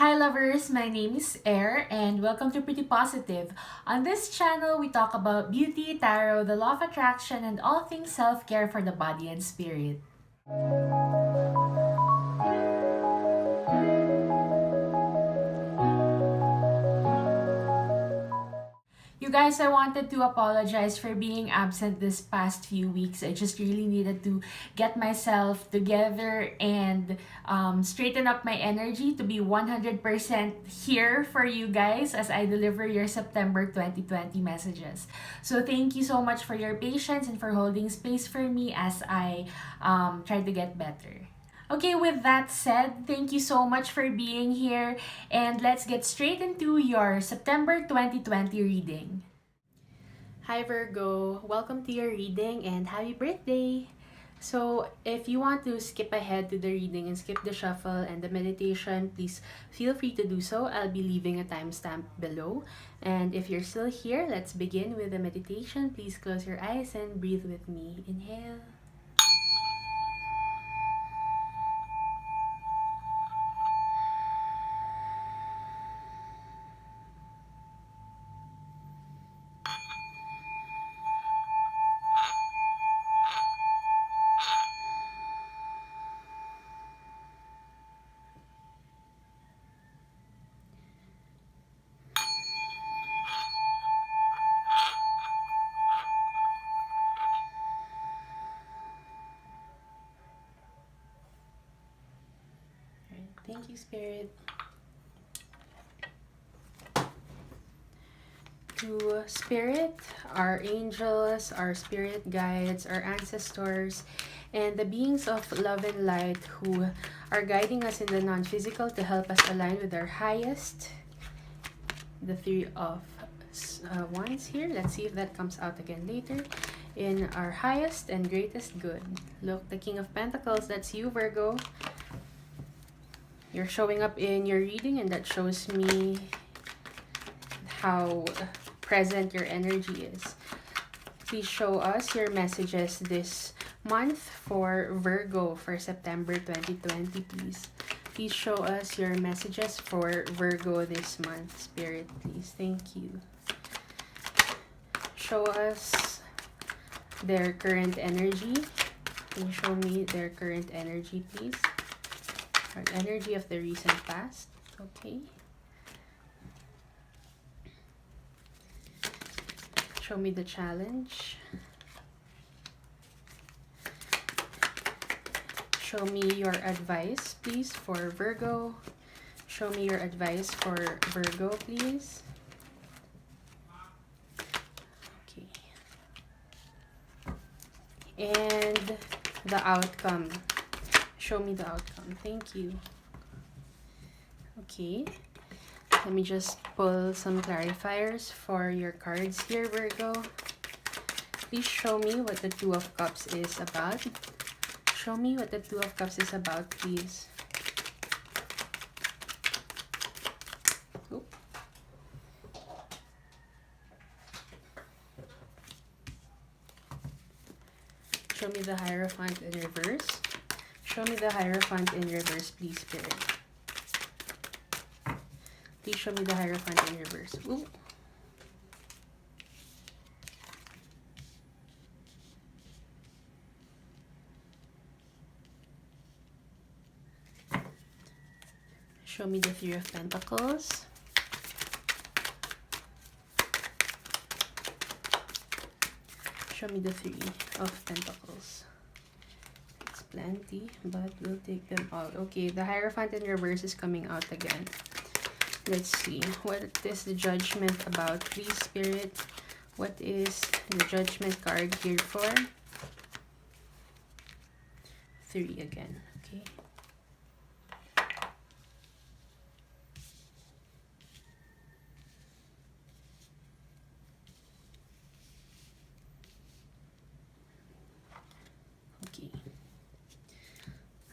Hi lovers, my name is Air and welcome to Pretty Positive. On this channel, we talk about beauty, tarot, the law of attraction, and all things self-care for the body and spirit. You guys, I wanted to apologize for being absent this past few weeks. I just really needed to get myself together and straighten up my energy to be 100% here for you guys as I deliver your September 2020 messages. So thank you so much for your patience and for holding space for me as I try to get better. Okay, with that said, thank you so much for being here and let's get straight into your September 2020 reading. Hi Virgo, welcome to your reading and happy birthday! So, if you want to skip ahead to the reading and skip the shuffle and the meditation, please feel free to do so. I'll be leaving a timestamp below. And if you're still here, let's begin with the meditation. Please close your eyes and breathe with me. Inhale. Thank you, Spirit. To Spirit, our angels, our spirit guides, our ancestors, and the beings of love and light who are guiding us in the non-physical to help us align with our highest. The Three of Wands here. Let's see if that comes out again later. In our highest and greatest good. Look, the King of Pentacles, that's you, Virgo. You're showing up in your reading, and that shows me how present your energy is. Please show us your messages this month for Virgo for September 2020, please. Please show us your messages for Virgo this month, Spirit, please. Thank you. Show us their current energy. Can you show me their current energy, please? Or energy of the recent past. Okay. Show me the challenge. Show me your advice, please, for Virgo. Show me your advice for Virgo, please. Okay. And the outcome. Show me the outcome. Thank you. Okay. Let me just pull some clarifiers for your cards here, Virgo. Please show me what the Two of Cups is about. Show me what the Two of Cups is about, please. Oop. Show me the Hierophant in reverse. Show me the Hierophant in reverse, please, Spirit. Please show me the Hierophant in reverse. Ooh. Show me the Three of Pentacles. Show me the Three of Pentacles. It's plenty, but we'll take them all. Okay, the Hierophant in reverse is coming out again. Let's see. What is the Judgment about, please, Spirit? What is the Judgment card here for? Three again. Okay.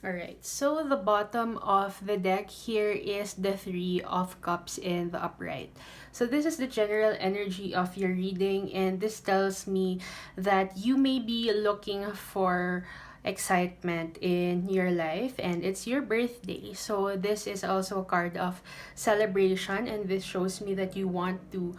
Alright, so the bottom of the deck here is the Three of Cups in the upright. So this is the general energy of your reading, and this tells me that you may be looking for excitement in your life, and it's your birthday. So this is also a card of celebration, and this shows me that you want to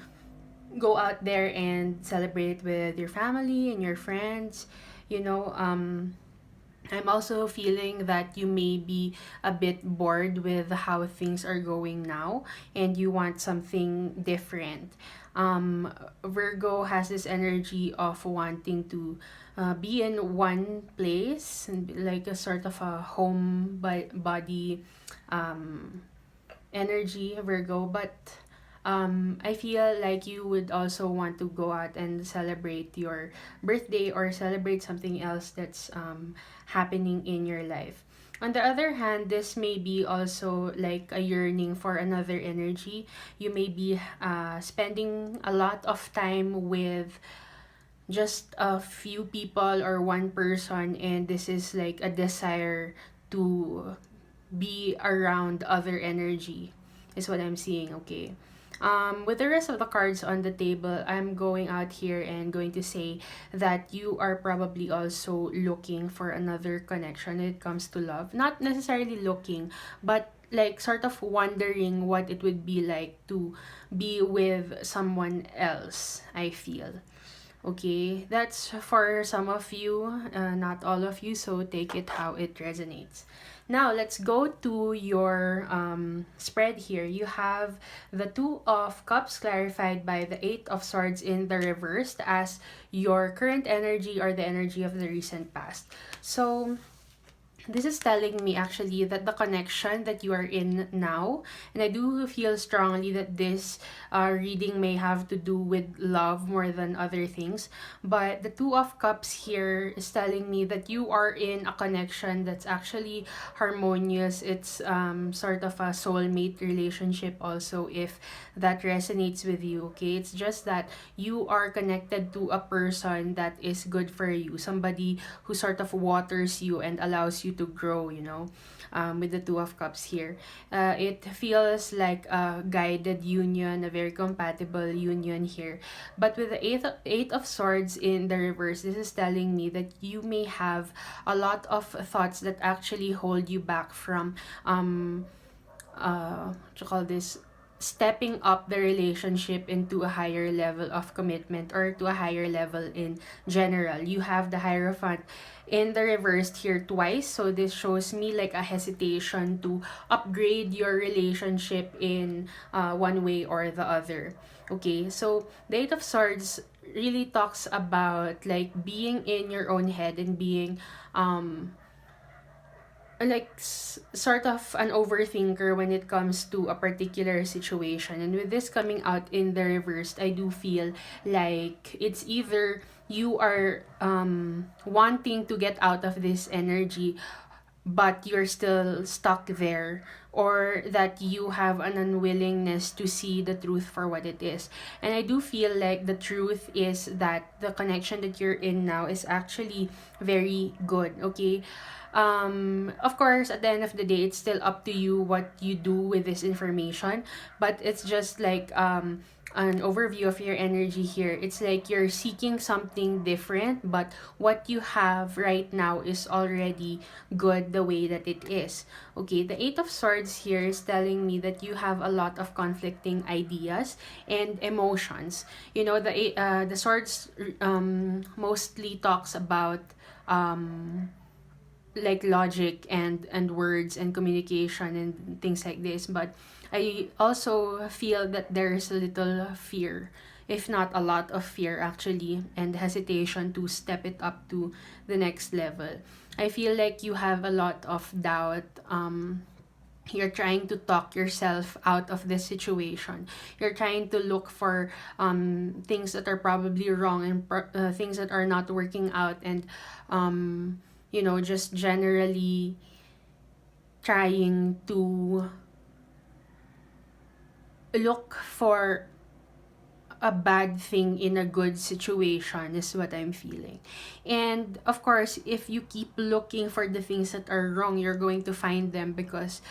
go out there and celebrate with your family and your friends. You know, I'm also feeling that you may be a bit bored with how things are going now and you want something different. Virgo has this energy of wanting to be in one place and like a sort of a home body um, energy, Virgo, but I feel like you would also want to go out and celebrate your birthday or celebrate something else that's happening in your life. On the other hand, this may be also like a yearning for another energy. You may be spending a lot of time with just a few people or one person, and this is like a desire to be around other energy is what I'm seeing, okay? With the rest of the cards on the table, I'm going out here and going to say that you are probably also looking for another connection when it comes to love. Not necessarily looking, but like sort of wondering what it would be like to be with someone else, I feel. Okay, that's for some of you, not all of you, so take it how it resonates. Now, let's go to your spread here. You have the Two of Cups clarified by the Eight of Swords in the reversed as your current energy or the energy of the recent past. So, this is telling me actually that the connection that you are in now, and I do feel strongly that this reading may have to do with love more than other things, but the Two of Cups here is telling me that you are in a connection that's actually harmonious. It's sort of a soulmate relationship also, if that resonates with you, okay? It's just that you are connected to a person that is good for you, somebody who sort of waters you and allows you to grow, you know. With the Two of Cups here, it feels like a guided union, a very compatible union here. But with the eight of Swords in the reverse, this is telling me that you may have a lot of thoughts that actually hold you back from what you call this, stepping up the relationship into a higher level of commitment or to a higher level in general. You have the Hierophant in the reversed here twice, so this shows me like a hesitation to upgrade your relationship in one way or the other. Okay, so the Eight of Swords really talks about like being in your own head and being like sort of an overthinker when it comes to a particular situation, and with this coming out in the reversed, I do feel like it's either you are wanting to get out of this energy but you're still stuck there, or that you have an unwillingness to see the truth for what it is. And I do feel like the truth is that the connection that you're in now is actually very good, okay? Of course, at the end of the day, it's still up to you what you do with this information, but it's just like an overview of your energy here. It's like you're seeking something different, but what you have right now is already good the way that it is. Okay, the Eight of Swords here is telling me that you have a lot of conflicting ideas and emotions. You know, the Swords mostly talks about like logic and words and communication and things like this, but I also feel that there's a little fear, if not a lot of fear actually, and hesitation to step it up to the next level. I feel like you have a lot of doubt. You're trying to talk yourself out of this situation. You're trying to look for things that are probably wrong and things that are not working out, and you know, just generally trying to look for a bad thing in a good situation is what I'm feeling. And of course, if you keep looking for the things that are wrong, you're going to find them, because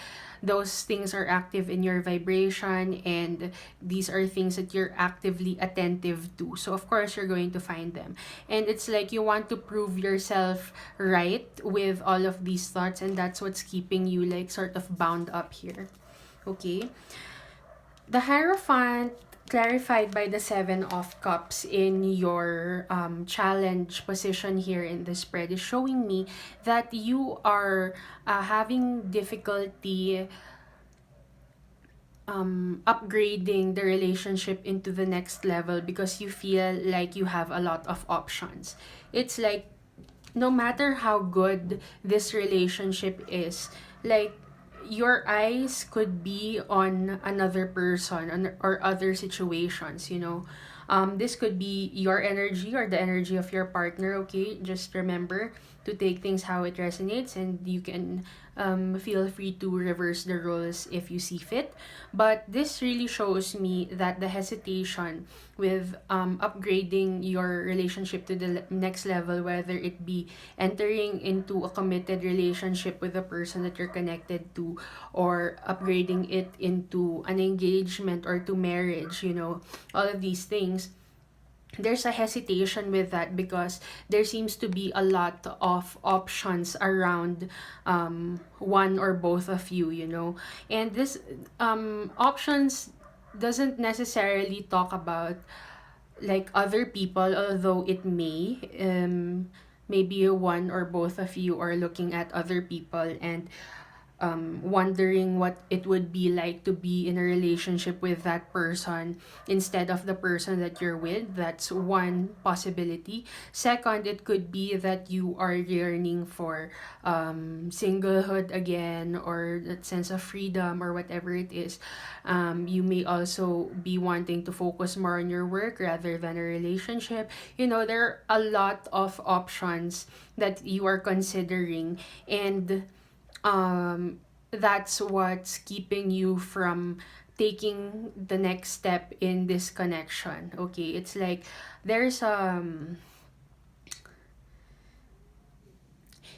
those things are active in your vibration, and these are things that you're actively attentive to. So of course you're going to find them. And it's like you want to prove yourself right with all of these thoughts, and that's what's keeping you like sort of bound up here. Okay. The Hierophant, clarified by the Seven of Cups in your challenge position here in the spread, is showing me that you are having difficulty upgrading the relationship into the next level because you feel like you have a lot of options. It's like no matter how good this relationship is, like your eyes could be on another person or other situations, you know. This could be your energy or the energy of your partner, okay? Just remember to take things how it resonates, and you can feel free to reverse the roles if you see fit. But this really shows me that the hesitation with upgrading your relationship to the next level, whether it be entering into a committed relationship with the person that you're connected to, or upgrading it into an engagement or to marriage, you know, all of these things, there's a hesitation with that because there seems to be a lot of options around one or both of you, you know. And this options doesn't necessarily talk about like other people, although it may. Maybe one or both of you are looking at other people and wondering what it would be like to be in a relationship with that person instead of the person that you're with. That's one possibility. Second, it could be that you are yearning for singlehood again, or that sense of freedom, or whatever it is. You may also be wanting to focus more on your work rather than a relationship. You know, there are a lot of options that you are considering, and that's what's keeping you from taking the next step in this connection. Okay, it's like there's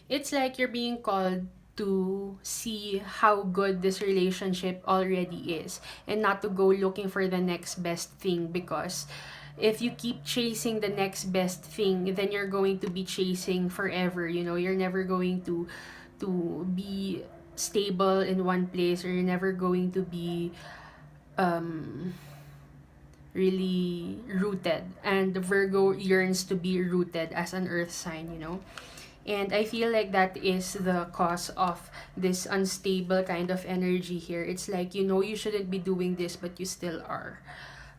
it's like you're being called to see how good this relationship already is, and not to go looking for the next best thing, because if you keep chasing the next best thing, then you're going to be chasing forever, you know. You're never going to be stable in one place, or you're never going to be um really rooted. And Virgo yearns to be rooted as an earth sign, you know. And I feel like that is the cause of this unstable kind of energy here. It's like, you know, you shouldn't be doing this, but you still are.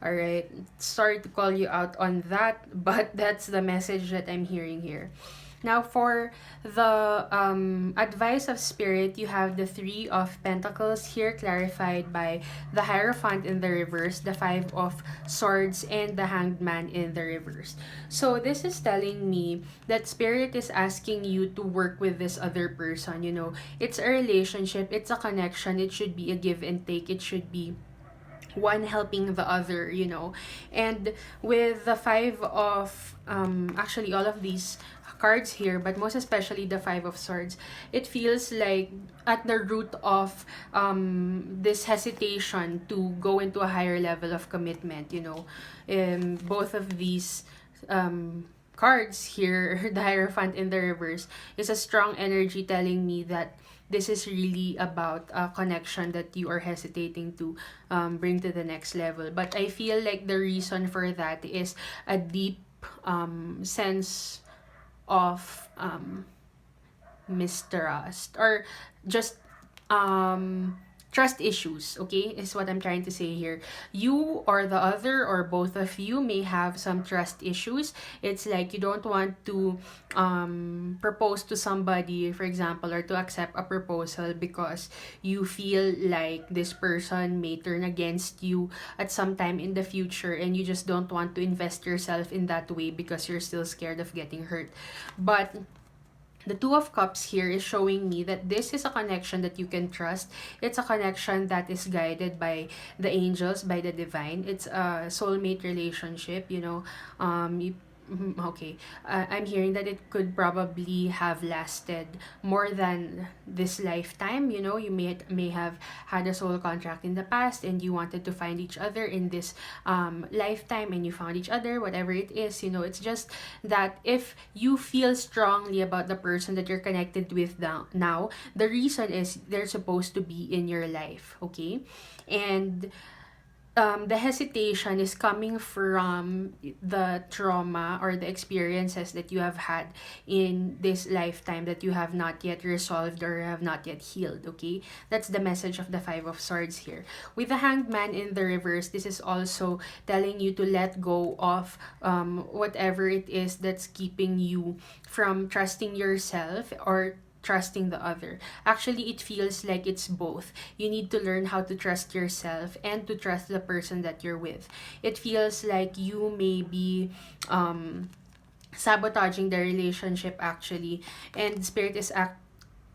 All right. Sorry to call you out on that, but that's the message that I'm hearing here. Now, for the advice of spirit, you have the Three of Pentacles here, clarified by the Hierophant in the reverse, the Five of Swords, and the Hanged Man in the reverse. So this is telling me that spirit is asking you to work with this other person. You know, it's a relationship, it's a connection, it should be a give and take, it should be one helping the other, you know. And with the Five of actually all of these cards here, but most especially the Five of Swords, it feels like at the root of this hesitation to go into a higher level of commitment, you know. Both of these cards here, the Hierophant in the reverse, is a strong energy telling me that this is really about a connection that you are hesitating to bring to the next level. But I feel like the reason for that is a deep sense of mistrust, or just trust issues, okay, is what I'm trying to say here. You or the other, or both of you, may have some trust issues. It's like you don't want to propose to somebody, for example, or to accept a proposal because you feel like this person may turn against you at some time in the future, and you just don't want to invest yourself in that way because you're still scared of getting hurt. But the Two of Cups here is showing me that this is a connection that you can trust. It's a connection that is guided by the angels, by the divine. It's a soulmate relationship, you know. Okay. I'm hearing that it could probably have lasted more than this lifetime. You know, you may have had a soul contract in the past, and you wanted to find each other in this lifetime, and you found each other, whatever it is. You know, it's just that if you feel strongly about the person that you're connected with now, the reason is they're supposed to be in your life. Okay. And the hesitation is coming from the trauma or the experiences that you have had in this lifetime that you have not yet resolved or have not yet healed. Okay, that's the message of the Five of Swords here. With the Hanged Man in the reverse, this is also telling you to let go of whatever it is that's keeping you from trusting yourself or trusting the other. Actually, it feels like it's both. You need to learn how to trust yourself and to trust the person that you're with. It feels like you may be sabotaging the relationship actually, and spirit is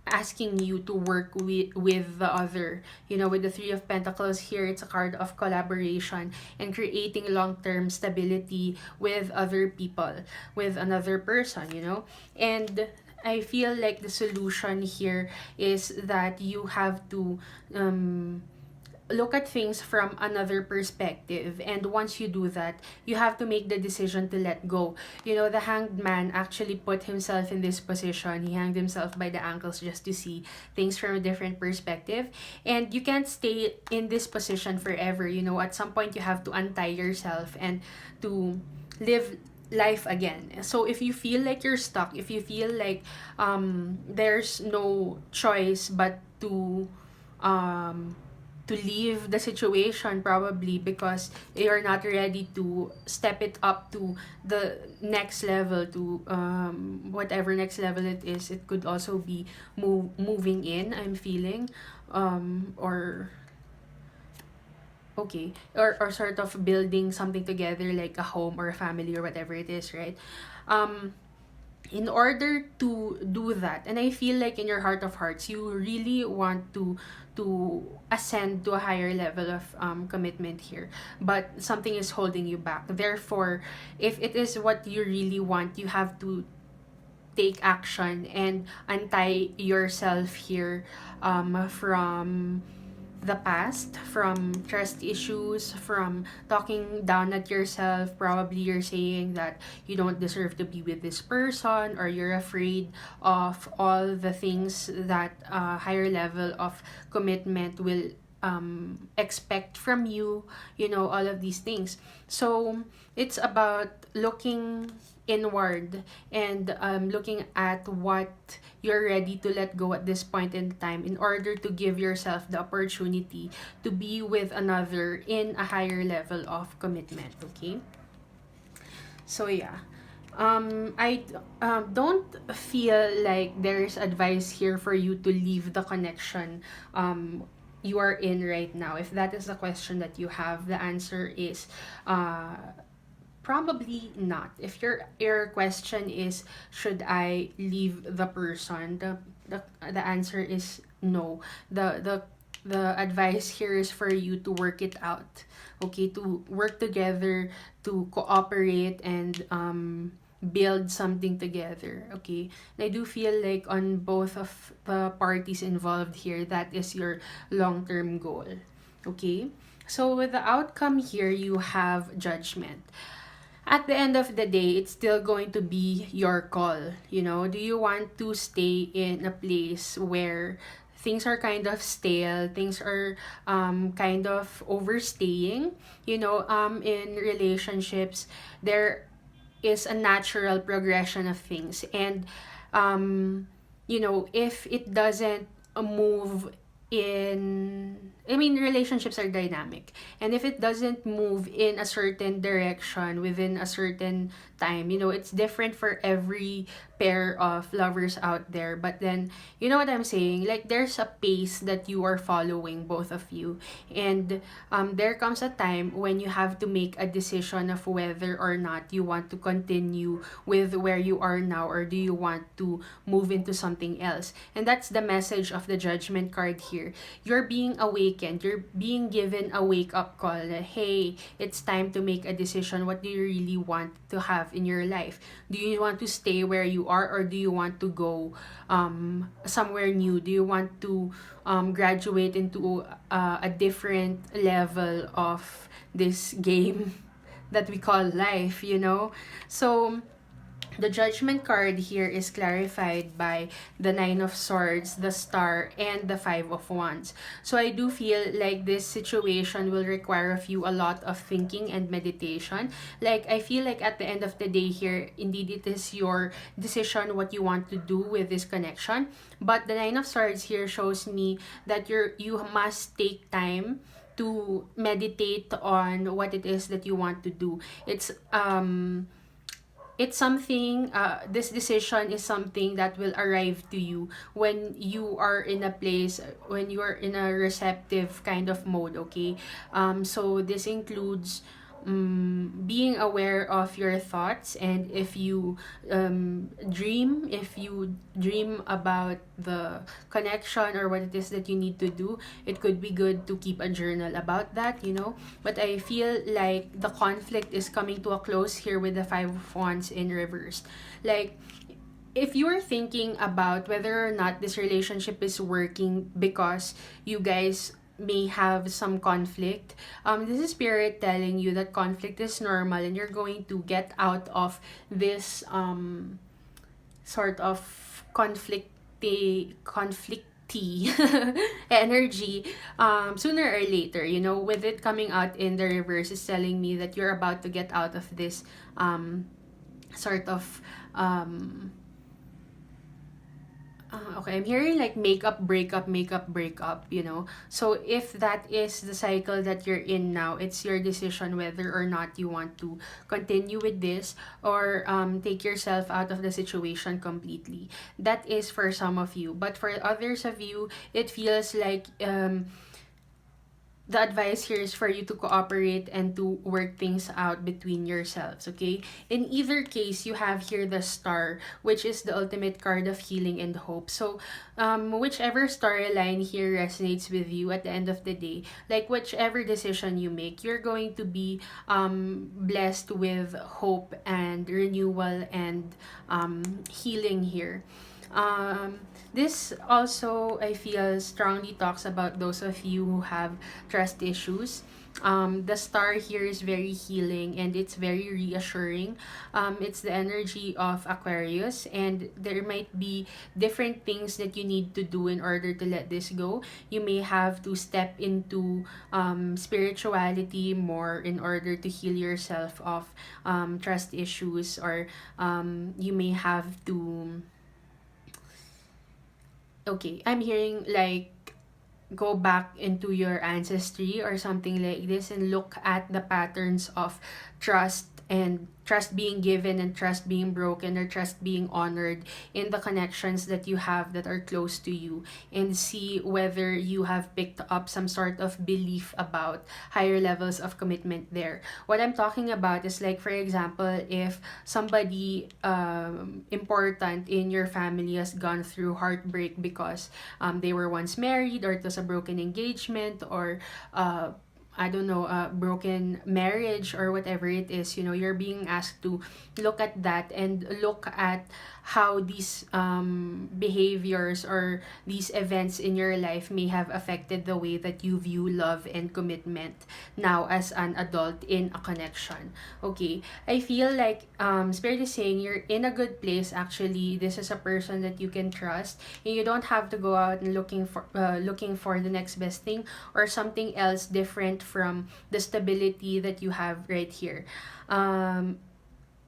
asking you to work with the other. You know, with the Three of Pentacles here, it's a card of collaboration and creating long-term stability with other people, with another person, you know. And I feel like the solution here is that you have to look at things from another perspective, and once you do that, you have to make the decision to let go. You know, the Hanged Man actually put himself in this position. He hanged himself by the ankles just to see things from a different perspective, and you can't stay in this position forever. You know, at some point you have to untie yourself and to live life again. So if you feel like you're stuck, if you feel like there's no choice but to leave the situation, probably because you're not ready to step it up to the next level, to whatever next level it is. It could also be moving in, I'm feeling, or okay, or sort of building something together, like a home or a family or whatever it is, right? In order to do that, and I feel like in your heart of hearts you really want to ascend to a higher level of commitment here, but something is holding you back. Therefore, if it is what you really want, you have to take action and untie yourself here from the past, from trust issues, from talking down at yourself. Probably you're saying that you don't deserve to be with this person, or you're afraid of all the things that a higher level of commitment will expect from you, you know, all of these things. So it's about looking inward and looking at what you're ready to let go at this point in time, in order to give yourself the opportunity to be with another in a higher level of commitment. Okay, so yeah, I don't feel like there's advice here for you to leave the connection you are in right now. If that is the question that you have, the answer is probably not. If your question is, should I leave the person, the answer is no. The advice here is for you to work it out. Okay, to work together, to cooperate, and build something together. Okay, and I do feel like on both of the parties involved here, that is your long-term goal. Okay, so with the outcome here, you have Judgment. At the end of the day, it's still going to be your call. You know, do you want to stay in a place where things are kind of stale, things are kind of overstaying? You know, in relationships, there is a natural progression of things, and you know, if it doesn't move in, I mean, relationships are dynamic, and if it doesn't move in a certain direction within a certain time, you know, it's different for every pair of lovers out there. But then, you know what I'm saying, like, there's a pace that you are following, both of you, and there comes a time when you have to make a decision of whether or not you want to continue with where you are now, or do you want to move into something else. And that's the message of the Judgment card here. You're being awakened weekend, you're being given a wake-up call that, hey, it's time to make a decision. What do you really want to have in your life? Do you want to stay where you are, or do you want to go somewhere new? Do you want to graduate into a different level of this game that we call life, you know? So the judgment card here is clarified by the Nine of Swords, the Star, and the Five of Wands. So I do feel like this situation will require of you a lot of thinking and meditation. Like, I feel like at the end of the day here, indeed it is your decision what you want to do with this connection. But the Nine of Swords here shows me that you must take time to meditate on what it is that you want to do. It's something, this decision is something that will arrive to you when you are in a place, when you are in a receptive kind of mode, okay? So this includes being aware of your thoughts, and if you dream about the connection or what it is that you need to do, it could be good to keep a journal about that, you know. But I feel like the conflict is coming to a close here with the Five of Wands in reverse. Like, if you're thinking about whether or not this relationship is working because you guys may have some conflict, this is spirit telling you that conflict is normal, and you're going to get out of this sort of conflicty energy sooner or later, you know. With it coming out in the reverse is telling me that you're about to get out of this sort of okay, I'm hearing like make up, break up, you know. So if that is the cycle that you're in now, it's your decision whether or not you want to continue with this, or take yourself out of the situation completely. That is for some of you. But for others of you, it feels like the advice here is for you to cooperate and to work things out between yourselves, okay? In either case, you have here the Star, which is the ultimate card of healing and hope. So, whichever storyline here resonates with you at the end of the day, like whichever decision you make, you're going to be blessed with hope and renewal and healing here. This also, I feel, strongly talks about those of you who have trust issues. The Star here is very healing and it's very reassuring. It's the energy of Aquarius, and there might be different things that you need to do in order to let this go. You may have to step into spirituality more in order to heal yourself of trust issues, or you may have to, okay, I'm hearing like go back into your ancestry or something like this and look at the patterns of trust, and trust being given and trust being broken, or trust being honored in the connections that you have that are close to you, and see whether you have picked up some sort of belief about higher levels of commitment there. What I'm talking about is, like, for example, if somebody important in your family has gone through heartbreak because they were once married, or it was a broken engagement, or I don't know, broken marriage, or whatever it is, you know, you're being asked to look at that and look at how these behaviors or these events in your life may have affected the way that you view love and commitment now as an adult in a connection. Okay, I feel like Spirit is saying you're in a good place. Actually, this is a person that you can trust, and you don't have to go out and looking for the next best thing or something else different from the stability that you have right here.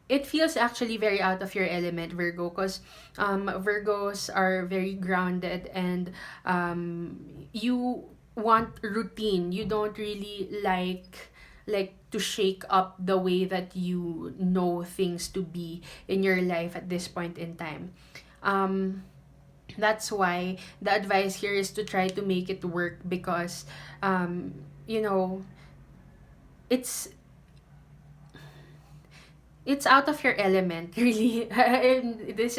It feels actually very out of your element, Virgo, because Virgos are very grounded, and you want routine. You don't really like to shake up the way that you know things to be in your life at this point in time. That's why the advice here is to try to make it work, because you know, it's it's out of your element, really. And this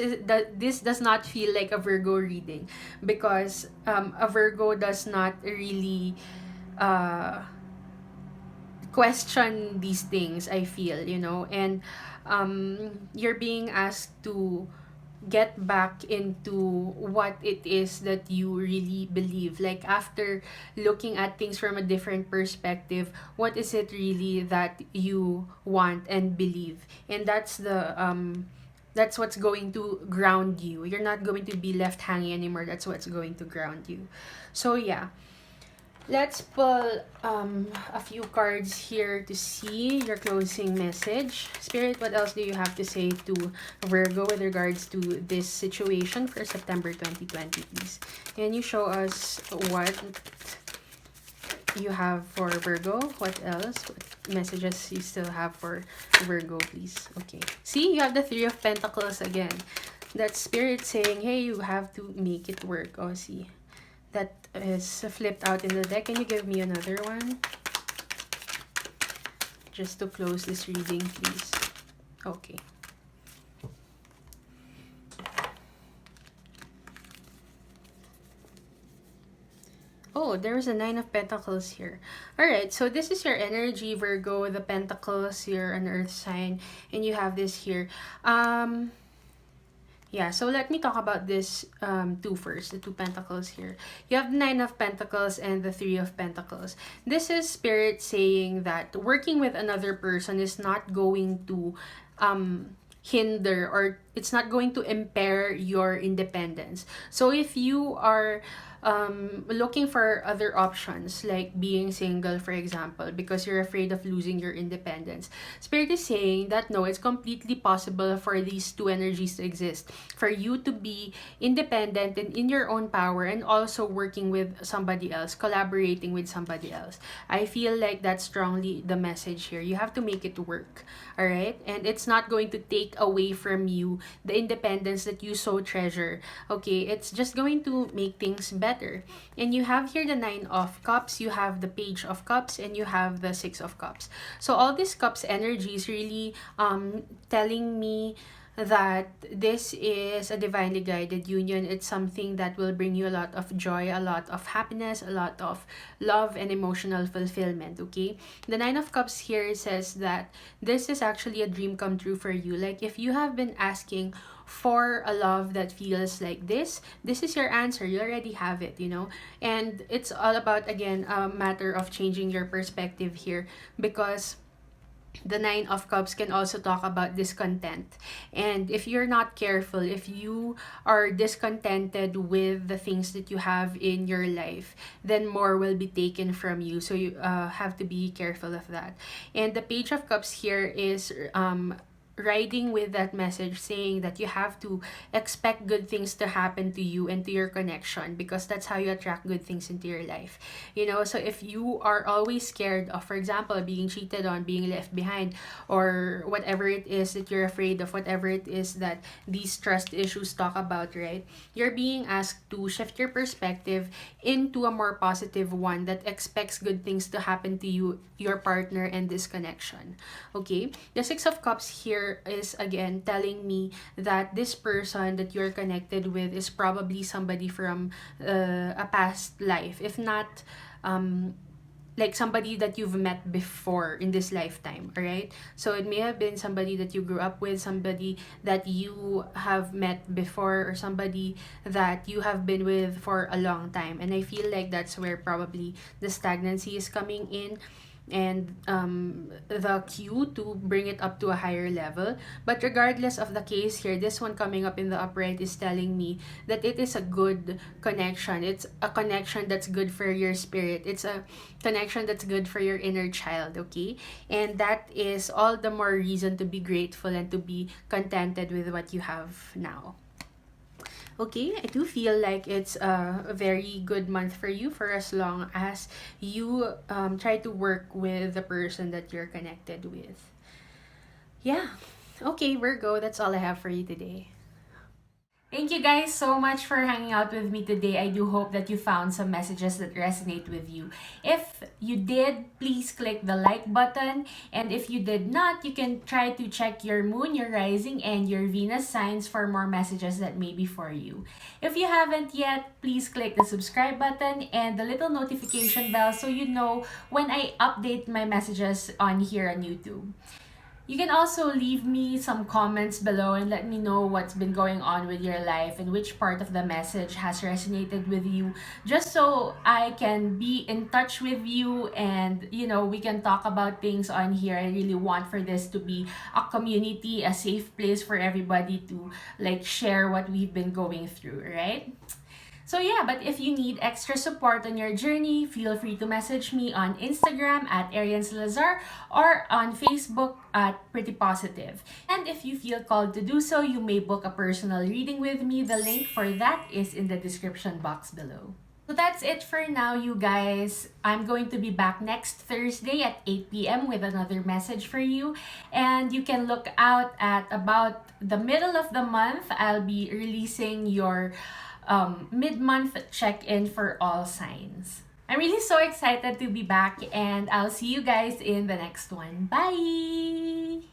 does not feel like a Virgo reading, because a Virgo does not really uh question these things, I feel, and you're being asked to get back into what it is that you really believe. Like, after looking at things from a different perspective, what is it really that you want and believe? And that's what's going to ground you. You're not going to be left hanging anymore. That's what's going to ground you. So yeah, let's pull a few cards here to see your closing message. Spirit, what else do you have to say to Virgo with regards to this situation for September 2020, please? Can you show us what you have for Virgo? What else? What messages you still have for Virgo, please? Okay. See, you have the Three of Pentacles again. That's Spirit saying, hey, you have to make it work. Oh, see. That is flipped out in the deck. Can you give me another one? Just to close this reading, please. Okay. Oh, there's a Nine of Pentacles here. Alright, so this is your energy, Virgo. The Pentacles, you're an earth sign. And you have this here. Yeah, so let me talk about this two first, the Two Pentacles here. You have the Nine of Pentacles and the Three of Pentacles. This is Spirit saying that working with another person is not going to hinder, or it's not going to impair your independence. So if you are looking for other options, like being single, for example, because you're afraid of losing your independence, Spirit is saying that no, it's completely possible for these two energies to exist, for you to be independent and in your own power, and also working with somebody else, collaborating with somebody else. I feel like that's strongly the message here. You have to make it work, all right? And it's not going to take away from you the independence that you so treasure. Okay, it's just going to make things better. And you have here the Nine of Cups, you have the Page of Cups, and you have the Six of Cups. So all these cups energy is really telling me that this is a divinely guided union. It's something that will bring you a lot of joy, a lot of happiness, a lot of love and emotional fulfillment, okay? The Nine of Cups here says that this is actually a dream come true for you. Like, if you have been asking for a love that feels like this is your answer. You already have it, And it's all about, again, a matter of changing your perspective here, because the Nine of Cups can also talk about discontent. And if you're not careful, if you are discontented with the things that you have in your life, then more will be taken from you. So you have to be careful of that. And the Page of Cups here is riding with that message, saying that you have to expect good things to happen to you and to your connection, because that's how you attract good things into your life. So if you are always scared of, for example, being cheated on, being left behind, or whatever it is that you're afraid of, whatever it is that these trust issues talk about, right? You're being asked to shift your perspective into a more positive one that expects good things to happen to you, your partner, and this connection. Okay? The Six of Cups here is again telling me that this person that you're connected with is probably somebody from a past life, if not like somebody that you've met before in this lifetime. All right, so it may have been somebody that you grew up with, somebody that you have met before, or somebody that you have been with for a long time. And I feel like that's where probably the stagnancy is coming in, and the cue to bring it up to a higher level. But regardless of the case here, this one coming up in the upright is telling me that it is a good connection. It's a connection that's good for your spirit. It's a connection that's good for your inner child, okay? And that is all the more reason to be grateful and to be contented with what you have now. Okay, I do feel like it's a very good month for you, for as long as you try to work with the person that you're connected with. Yeah. Okay, Virgo, that's all I have for you today. Thank you guys so much for hanging out with me today. I do hope that you found some messages that resonate with you. If you did, please click the like button. And if you did not, you can try to check your moon, your rising, and your Venus signs for more messages that may be for you. If you haven't yet, please click the subscribe button and the little notification bell so you know when I update my messages on here on YouTube. You can also leave me some comments below and let me know what's been going on with your life and which part of the message has resonated with you, just so I can be in touch with you and we can talk about things on here. I really want for this to be a community, a safe place for everybody to like share what we've been going through, right? So yeah, but if you need extra support on your journey, feel free to message me on Instagram at Arian Salazar or on Facebook at Pretty Positive. And if you feel called to do so, you may book a personal reading with me. The link for that is in the description box below. So that's it for now, you guys. I'm going to be back next Thursday at 8 p.m. with another message for you. And you can look out at about the middle of the month. I'll be releasing your mid-month check-in for all signs. I'm really so excited to be back, and I'll see you guys in the next one. Bye!